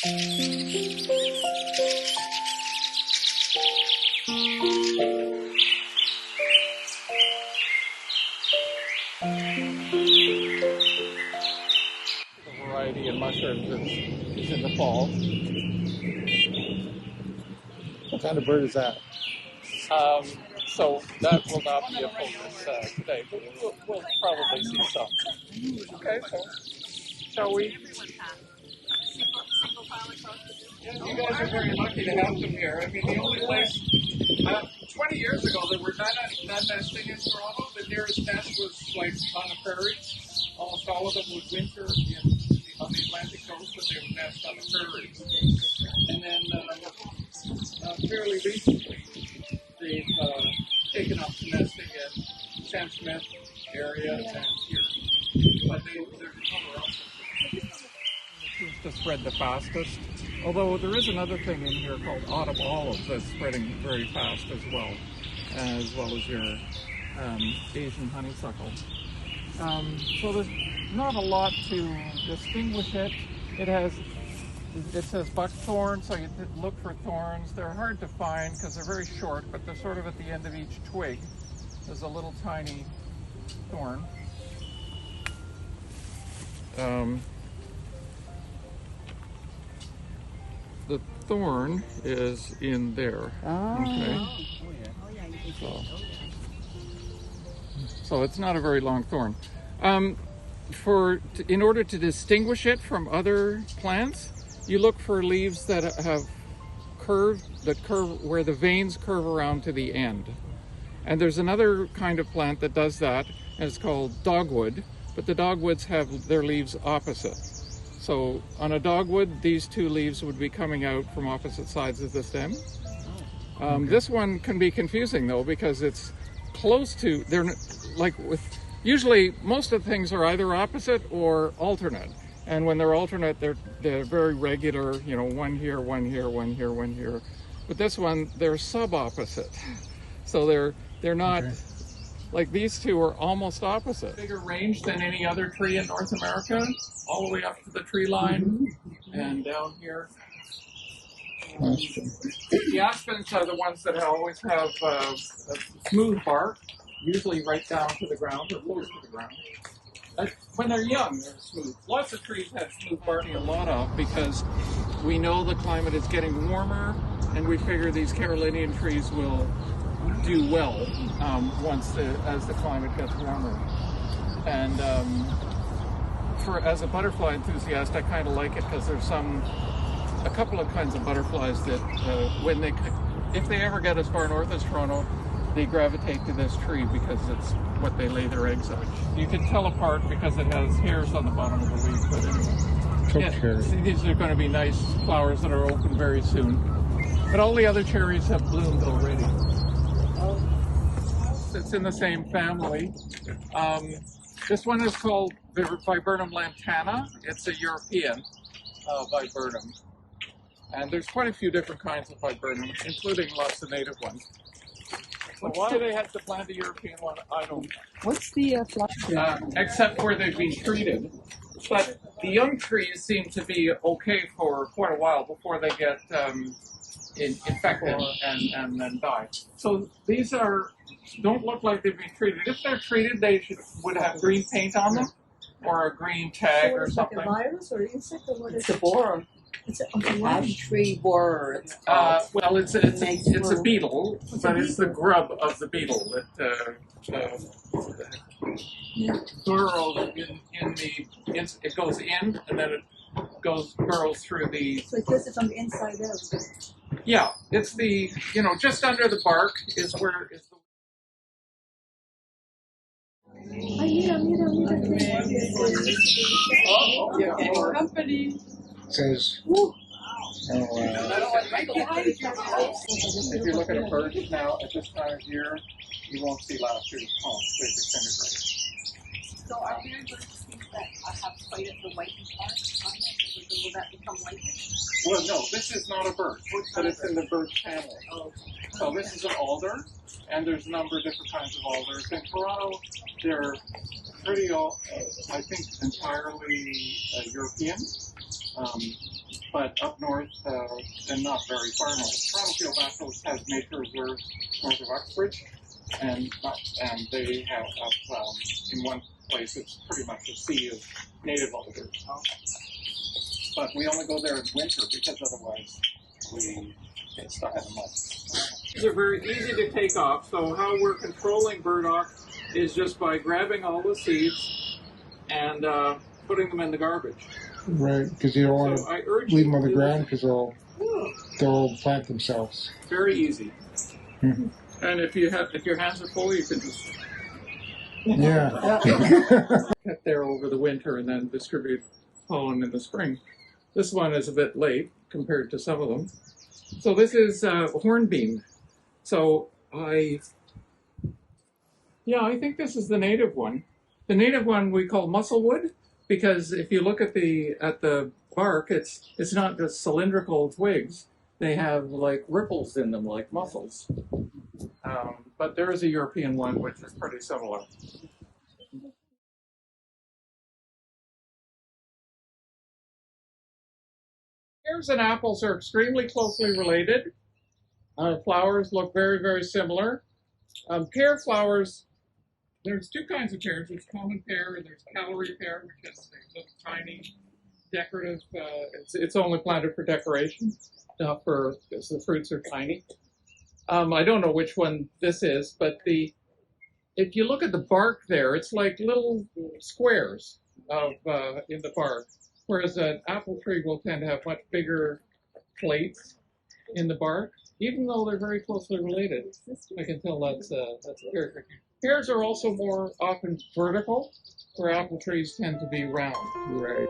Variety of mushrooms is in the fall. What kind of bird is that? So that will not be a focus today, but we'll probably see some. Okay, so shall we? Yeah, you guys are very lucky to have them here. I mean, the only place, 20 years ago, there were none nesting in Toronto. The nearest nest was like on the prairie. Almost all of them would winter on the Atlantic coast, but they would nest on the prairies. And then fairly recently, they've taken up nesting in Sam Smith area and here. But there's another else. It seems to spread the fastest. Although there is another thing in here called autumn olive that's spreading very fast as well as your Asian honeysuckle. So there's not a lot to distinguish it. It says buckthorn, so you look for thorns. They're hard to find because they're very short, but they're sort of at the end of each twig. There's a little tiny thorn. The thorn is in there. Okay. So it's not a very long thorn. In order to distinguish it from other plants, you look for leaves that have curve where the veins curve around to the end. And there's another kind of plant that does that, and it's called dogwood, but the dogwoods have their leaves opposite. So on a dogwood, these two leaves would be coming out from opposite sides of the stem. This one can be confusing though, because it's close to, usually most of the things are either opposite or alternate. And when they're alternate, they're very regular, you know, one here, one here, one here, one here. But this one, they're sub-opposite. So they're not, like these two are almost opposite. Bigger range than any other tree in North America, all the way up to the tree line and down here. The aspens are the ones that always have a smooth bark, usually right down to the ground or close to the ground. When they're young, they're smooth. Lots of trees have smooth bark a lot of because we know the climate is getting warmer, and we figure these Carolinian trees will do well as the climate gets warmer. And as a butterfly enthusiast, I kind of like it because there's a couple of kinds of butterflies that if they ever get as far north as Toronto, they gravitate to this tree because it's what they lay their eggs on. You can tell apart because it has hairs on the bottom of the leaf, but anyway. These are going to be nice flowers that are open very soon. But all the other cherries have bloomed already. It's in the same family. This one is called Viburnum lantana. It's a European viburnum. And there's quite a few different kinds of viburnum, including lots of native ones. So why they had to plant a European one, I don't know. What's the flower? Except where they've been treated. But the young trees seem to be okay for quite a while before they get infected and then die. So these don't look like they've been treated. If they're treated, they would have green paint on them or a green tag or something. Like a virus or insect or what is it? It's a borer. It's a tree borer. Well, it's a beetle, but it's the grub of the beetle that burrows it goes in and then it burrows through the. So it does it from the inside out. Yeah, it's just under the bark is where is the. Company. Says. If you look at a birch now at this time of year, you won't see last year's palms. They disintegrate. So are there birds that have quite the white part on it? Will that become white? Well, no, this is not a birch, but it's in the birch family. Oh. So this is an alder, and there's a number of different kinds of alders. In Toronto, they're pretty, I think, entirely European. But up north, and not very far north, Toronto Field Naturalists has nature reserves north of Uxbridge, and they have in one place it's pretty much a sea of native alders. But we only go there in winter because otherwise we get stuck in the mud. These are very easy to take off. So how we're controlling burdock is just by grabbing all the seeds and putting them in the garbage. Right, because you don't want So I to urge leave you them on the to- ground because they'll plant themselves. Very easy. Mhm. And if your hands are full, you can just Yeah. cut there over the winter and then distribute pollen in the spring. This one is a bit late compared to some of them. So this is hornbeam. So I think this is the native one. The native one we call musclewood because if you look at the bark, it's not just cylindrical twigs. They have like ripples in them, like mussels. But there is a European one which is pretty similar. Pears and apples are extremely closely related. Flowers look very, very similar. Pear flowers, there's two kinds of pears. There's common pear and there's calorie pear, which is a little tiny decorative. It's only planted for decoration, because the fruits are tiny. I don't know which one this is, but if you look at the bark there, it's like little squares in the bark, whereas an apple tree will tend to have much bigger plates in the bark, even though they're very closely related. I can tell that's a pear tree. Pears are also more often vertical, where apple trees tend to be round. Right.